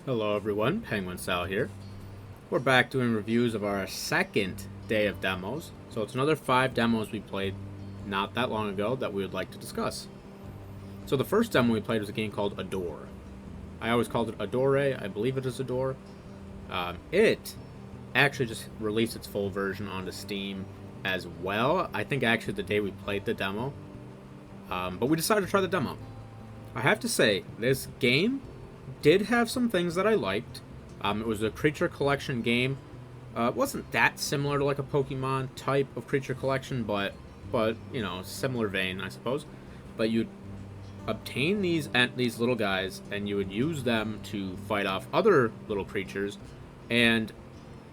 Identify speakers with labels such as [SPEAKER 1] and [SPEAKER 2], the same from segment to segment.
[SPEAKER 1] Hello everyone, PenguinSal here. We're back doing reviews of our second day of demos. So it's another 5 demos we played not that long ago that we would like to discuss. So the first demo we played was a game called Adore. I always called it Adore, I believe it is Adore. It actually just released its full version onto Steam as well. I think actually the day we played the demo. But we decided to try the demo. I have to say, this game did have some things that I liked. It was a creature collection game. It wasn't that similar to like a Pokemon type of creature collection, but you know, similar vein, I suppose. But you'd obtain these little guys, and you would use them to fight off other little creatures. And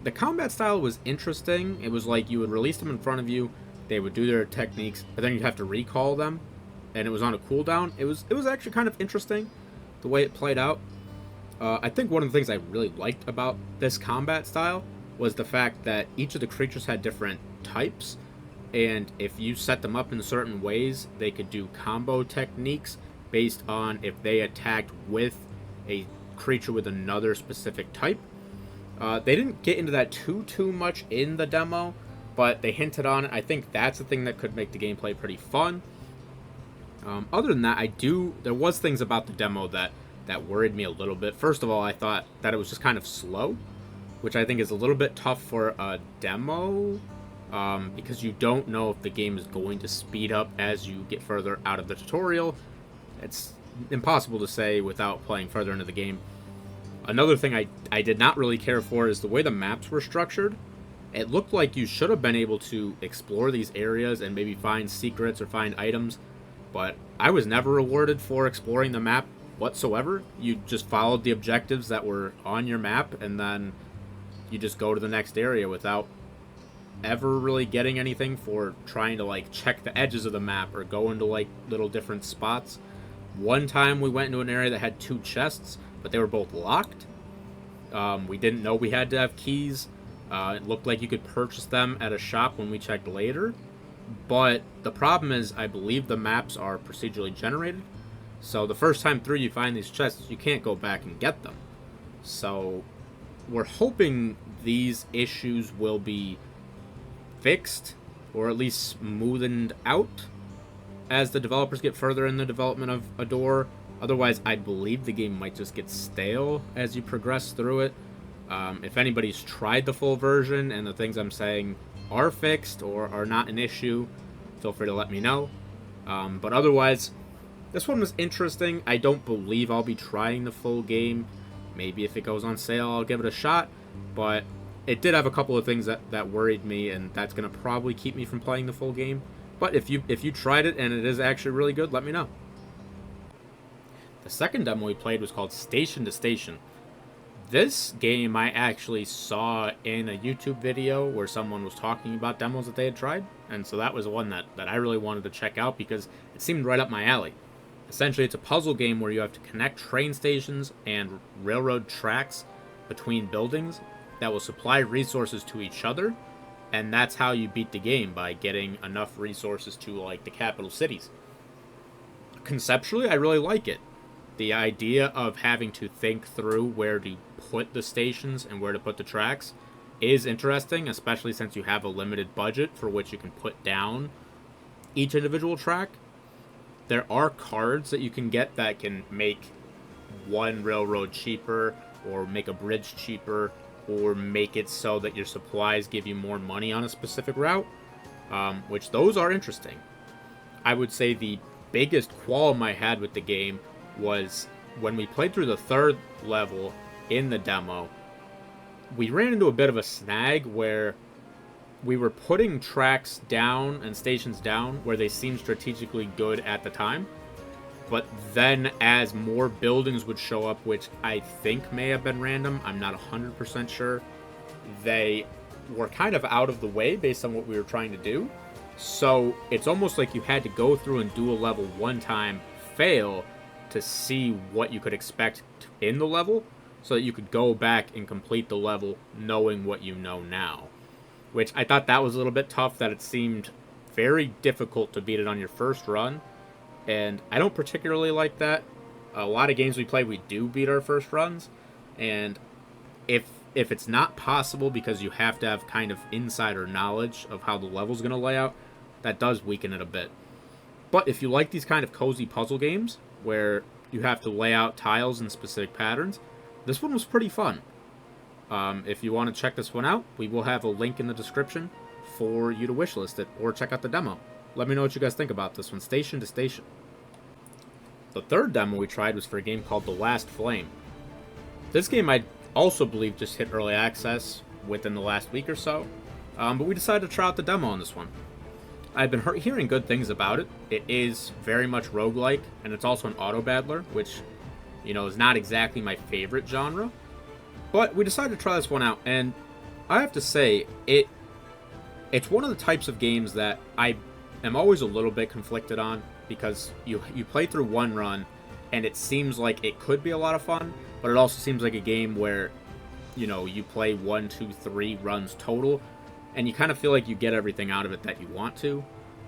[SPEAKER 1] the combat style was interesting. It was like you would release them in front of you, they would do their techniques, but then you'd have to recall them, and it was on a cooldown. It was actually kind of interesting the way it played out. I think one of the things I really liked about this combat style was the fact that each of the creatures had different types, and if you set them up in certain ways, they could do combo techniques based on if they attacked with a creature with another specific type. They didn't get into that too much in the demo, but they hinted on it. I think that's the thing that could make the gameplay pretty fun. Other than that, there was things about the demo that worried me a little bit. First of all, I thought that it was just kind of slow, which I think is a little bit tough for a demo, because you don't know if the game is going to speed up as you get further out of the tutorial. It's impossible to say without playing further into the game. Another thing I did not really care for is the way the maps were structured. It looked like you should have been able to explore these areas and maybe find secrets or find items, but I was never rewarded for exploring the map whatsoever. You just followed the objectives that were on your map, and then you just go to the next area without ever really getting anything for trying to like check the edges of the map or go into like little different spots. One time we went into an area that had 2 chests, but they were both locked. We didn't know we had to have keys. It looked like you could purchase them at a shop when we checked later. But the problem is, I believe the maps are procedurally generated. So the first time through you find these chests, you can't go back and get them. So we're hoping these issues will be fixed, or at least smoothened out, as the developers get further in the development of Adore. Otherwise, I believe the game might just get stale as you progress through it. If anybody's tried the full version and the things I'm saying are fixed or are not an issue, feel free to let me know. But otherwise, this one was interesting. I don't believe I'll be trying the full game. Maybe if it goes on sale, I'll give it a shot. But it did have a couple of things that worried me, and that's going to probably keep me from playing the full game. But if you tried it and it is actually really good, let me know. The second demo we played was called Station to Station. This game I actually saw in a YouTube video where someone was talking about demos that they had tried, and so that was one that I really wanted to check out because it seemed right up my alley. Essentially, it's a puzzle game where you have to connect train stations and railroad tracks between buildings that will supply resources to each other, and that's how you beat the game, by getting enough resources to like the capital cities. Conceptually, I really like it. The idea of having to think through where to put the stations and where to put the tracks is interesting, especially since you have a limited budget for which you can put down each individual track. There are cards that you can get that can make one railroad cheaper, or make a bridge cheaper, or make it so that your supplies give you more money on a specific route, which those are interesting. I would say the biggest qualm I had with the game was when we played through the 3rd level in the demo, we ran into a bit of a snag where we were putting tracks down and stations down where they seemed strategically good at the time, but then as more buildings would show up, which I think may have been random, I'm not 100% sure, they were kind of out of the way based on what we were trying to do. So it's almost like you had to go through and do a level one time, fail, to see what you could expect in the level, so that you could go back and complete the level knowing what you know now. Which I thought that was a little bit tough, that it seemed very difficult to beat it on your first run, and I don't particularly like that. A lot of games we play, we do beat our first runs, And if it's not possible because you have to have kind of insider knowledge of how the level's going to lay out, that does weaken it a bit. But if you like these kind of cozy puzzle games where you have to lay out tiles in specific patterns, this one was pretty fun. If you want to check this one out, we will have a link in the description for you to wishlist it or check out the demo. Let me know what you guys think about this one, Station to Station. The third demo we tried was for a game called The Last Flame. This game I also believe just hit early access within the last week or so, but we decided to try out the demo on this one. I've been hearing good things about it. It is very much roguelike, and it's also an auto-battler, which, is not exactly my favorite genre. But we decided to try this one out, and I have to say, it's one of the types of games that I am always a little bit conflicted on, because you play through one run, and it seems like it could be a lot of fun, but it also seems like a game where, you play 1, 2, 3 runs total, and you kind of feel like you get everything out of it that you want to.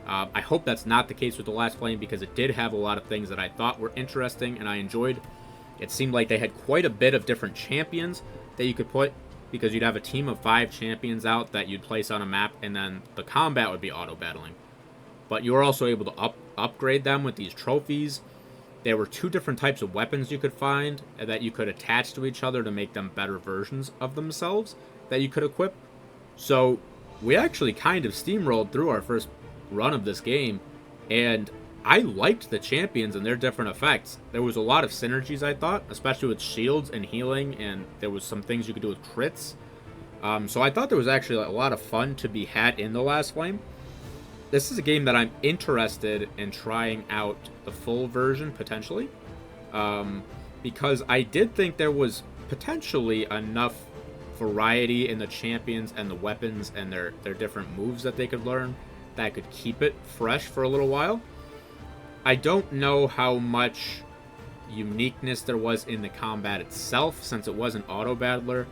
[SPEAKER 1] I hope that's not the case with The Last Flame, because it did have a lot of things that I thought were interesting and I enjoyed. It seemed like they had quite a bit of different champions that you could put, because you'd have a team of 5 champions out that you'd place on a map, and then the combat would be auto-battling. But you were also able to upgrade them with these trophies. There were 2 different types of weapons you could find that you could attach to each other to make them better versions of themselves that you could equip. So we actually kind of steamrolled through our first run of this game, and I liked the champions and their different effects. There was a lot of synergies, I thought, especially with shields and healing, and there was some things you could do with crits. So I thought there was actually a lot of fun to be had in The Last Flame. This is a game that I'm interested in trying out the full version, potentially, because I did think there was potentially enough variety in the champions and the weapons and their different moves that they could learn that could keep it fresh for a little while. I don't know how much uniqueness there was in the combat itself, since it was an auto-battler.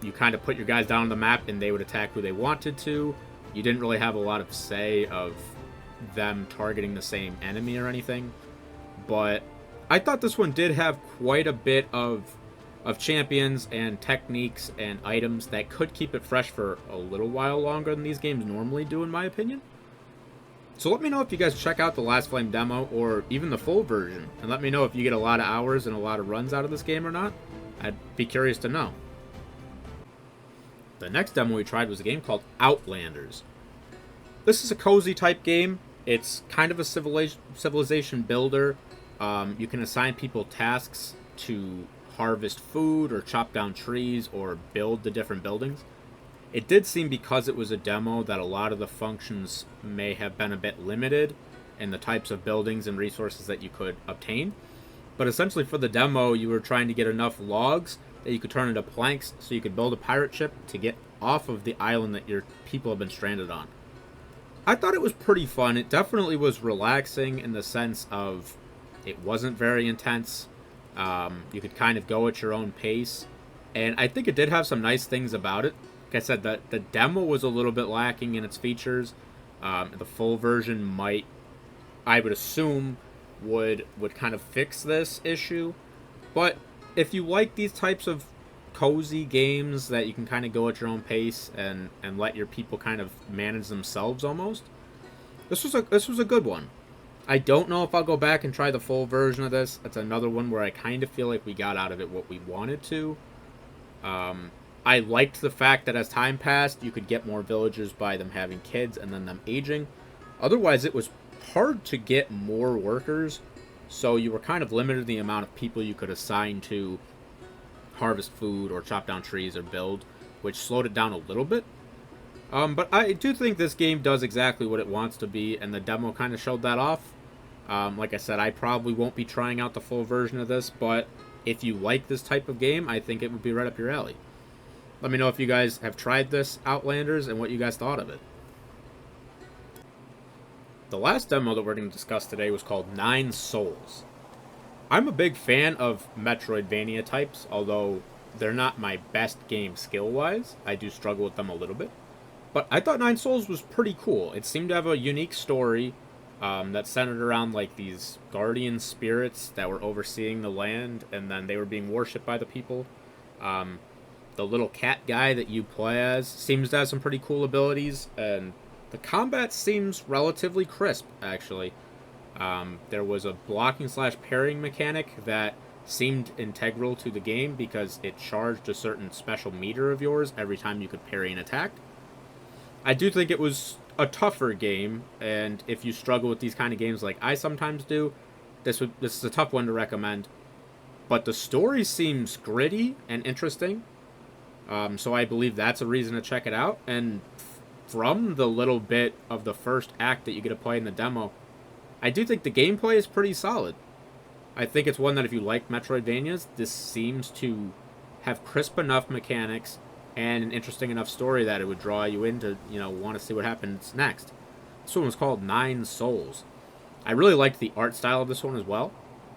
[SPEAKER 1] You kind of put your guys down on the map and they would attack who they wanted to. You didn't really have a lot of say of them targeting the same enemy or anything. But I thought this one did have quite a bit of champions and techniques and items that could keep it fresh for a little while longer than these games normally do, in my opinion. So let me know if you guys check out the Last Flame demo or even the full version, and let me know if you get a lot of hours and a lot of runs out of this game or not. I'd be curious to know. The next demo we tried was a game called Outlanders. This is a cozy type game. It's kind of a civilization builder. You can assign people tasks to harvest food or chop down trees or build the different buildings. It did seem, because it was a demo, that a lot of the functions may have been a bit limited in the types of buildings and resources that you could obtain. But essentially for the demo, you were trying to get enough logs that you could turn into planks so you could build a pirate ship to get off of the island that your people have been stranded on. I thought it was pretty fun. It definitely was relaxing in the sense of it wasn't very intense. You could kind of go at your own pace. And I think it did have some nice things about it. Like I said, the demo was a little bit lacking in its features. The full version might, I would assume, would kind of fix this issue. But if you like these types of cozy games that you can kind of go at your own pace and let your people kind of manage themselves almost, this was a good one. I don't know if I'll go back and try the full version of this. It's another one where I kind of feel like we got out of it what we wanted to. I liked the fact that as time passed, you could get more villagers by them having kids and then them aging. Otherwise, it was hard to get more workers, so you were kind of limited in the amount of people you could assign to harvest food or chop down trees or build, which slowed it down a little bit. But I do think this game does exactly what it wants to be, and the demo kind of showed that off. Like I said, I probably won't be trying out the full version of this, but if you like this type of game, I think it would be right up your alley. Let me know if you guys have tried this Outlanders and what you guys thought of it. The last demo that we're going to discuss today was called Nine Sols. I'm a big fan of Metroidvania types, although they're not my best game skill-wise. I do struggle with them a little bit. But I thought Nine Sols was pretty cool. It seemed to have a unique story. that centered around like these guardian spirits that were overseeing the land, and then they were being worshipped by the people. Um, the little cat guy that you play as seems to have some pretty cool abilities, and the combat seems relatively crisp, actually. There was a blocking slash parrying mechanic that seemed integral to the game because it charged a certain special meter of yours every time you could parry an attack. I do think it was a tougher game, and if you struggle with these kind of games like I sometimes do, this is a tough one to recommend. But the story seems gritty and interesting, so I believe that's a reason to check it out. And from the little bit of the first act that you get to play in the demo, I do think the gameplay is pretty solid. I think it's one that if you like Metroidvanias, this seems to have crisp enough mechanics and an interesting enough story that it would draw you in to, want to see what happens next. This one was called Nine Sols. I really liked the art style of this one as well.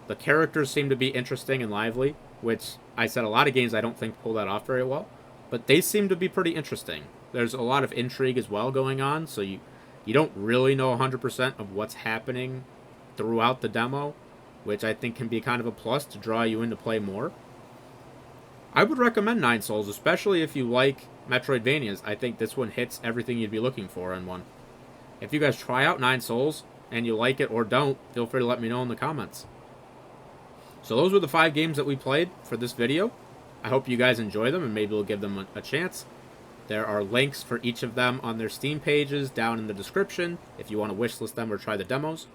[SPEAKER 1] The characters seem to be interesting and lively, which I said a lot of games I don't think pull that off very well, but they seem to be pretty interesting. There's a lot of intrigue as well going on, so you don't really know 100% of what's happening throughout the demo, which I think can be kind of a plus to draw you in to play more. I would recommend Nine Sols, especially if you like Metroidvanias. I think this one hits everything you'd be looking for in one. If you guys try out Nine Sols and you like it or don't, feel free to let me know in the comments. So those were the 5 games that we played for this video. I hope you guys enjoy them and maybe we'll give them a chance. There are links for each of them on their Steam pages down in the description if you want to wishlist them or try the demos.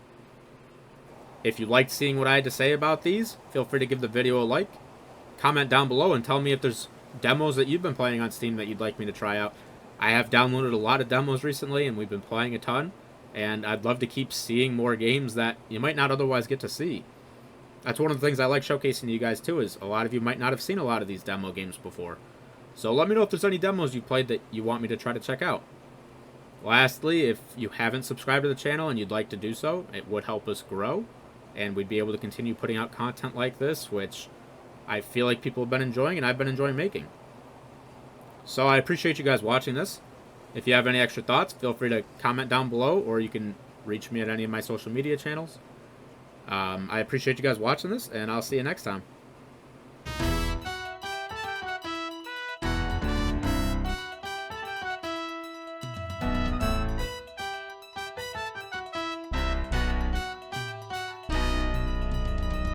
[SPEAKER 1] If you liked seeing what I had to say about these, feel free to give the video a like. Comment down below and tell me if there's demos that you've been playing on Steam that you'd like me to try out. I have downloaded a lot of demos recently and we've been playing a ton, and I'd love to keep seeing more games that you might not otherwise get to see. That's one of the things I like showcasing to you guys too, is a lot of you might not have seen a lot of these demo games before. So let me know if there's any demos you played that you want me to try to check out. Lastly, if you haven't subscribed to the channel and you'd like to do so, it would help us grow, and we'd be able to continue putting out content like this, which I feel like people have been enjoying and I've been enjoying making. So I appreciate you guys watching this. If you have any extra thoughts, feel free to comment down below, or you can reach me at any of my social media channels. I appreciate you guys watching this, and I'll see you next time.